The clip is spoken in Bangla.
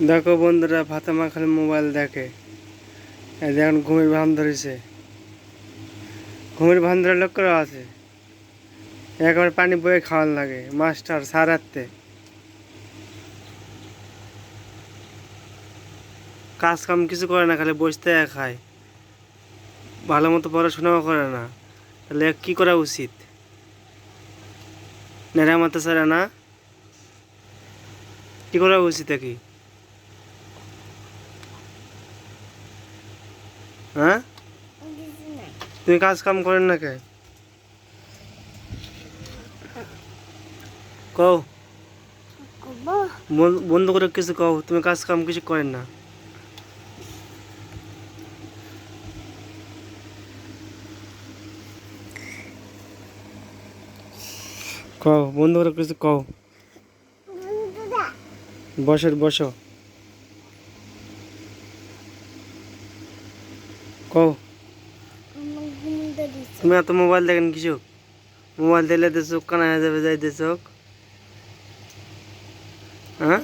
দেখো বন্ধুরা, ফাতেমা খালি মোবাইল দেখে। এই দেখেন ঘুমের ভান ধরেছে, ঘুমের ভান ধরে লোক করা আছে। একেবারে পানি বয়ে খাওয়ান লাগে মাস্টার সারাতে। কাজ কাম কিছু করে না, খালি বসতে খায়, ভালো মতো পড়াশোনাও করে না। তাহলে কি করা উচিত? নেড়া মাথা ছাড়া না, কি করা উচিত কি? হ্যাঁ, তুমি কাজ কাম করেন না কে? কও, বন্ধ করে কিছু কও, তুমি কাজ কাম কিছু করেন না। কও, বন্ধ করে কিছু কও। বসো কও। তুমি এত মোবাইল দেখেন কিছু? মোবাইল দিলে তো চোখ কানা হয়ে যাবে, যাইতে চোখ। হ্যাঁ,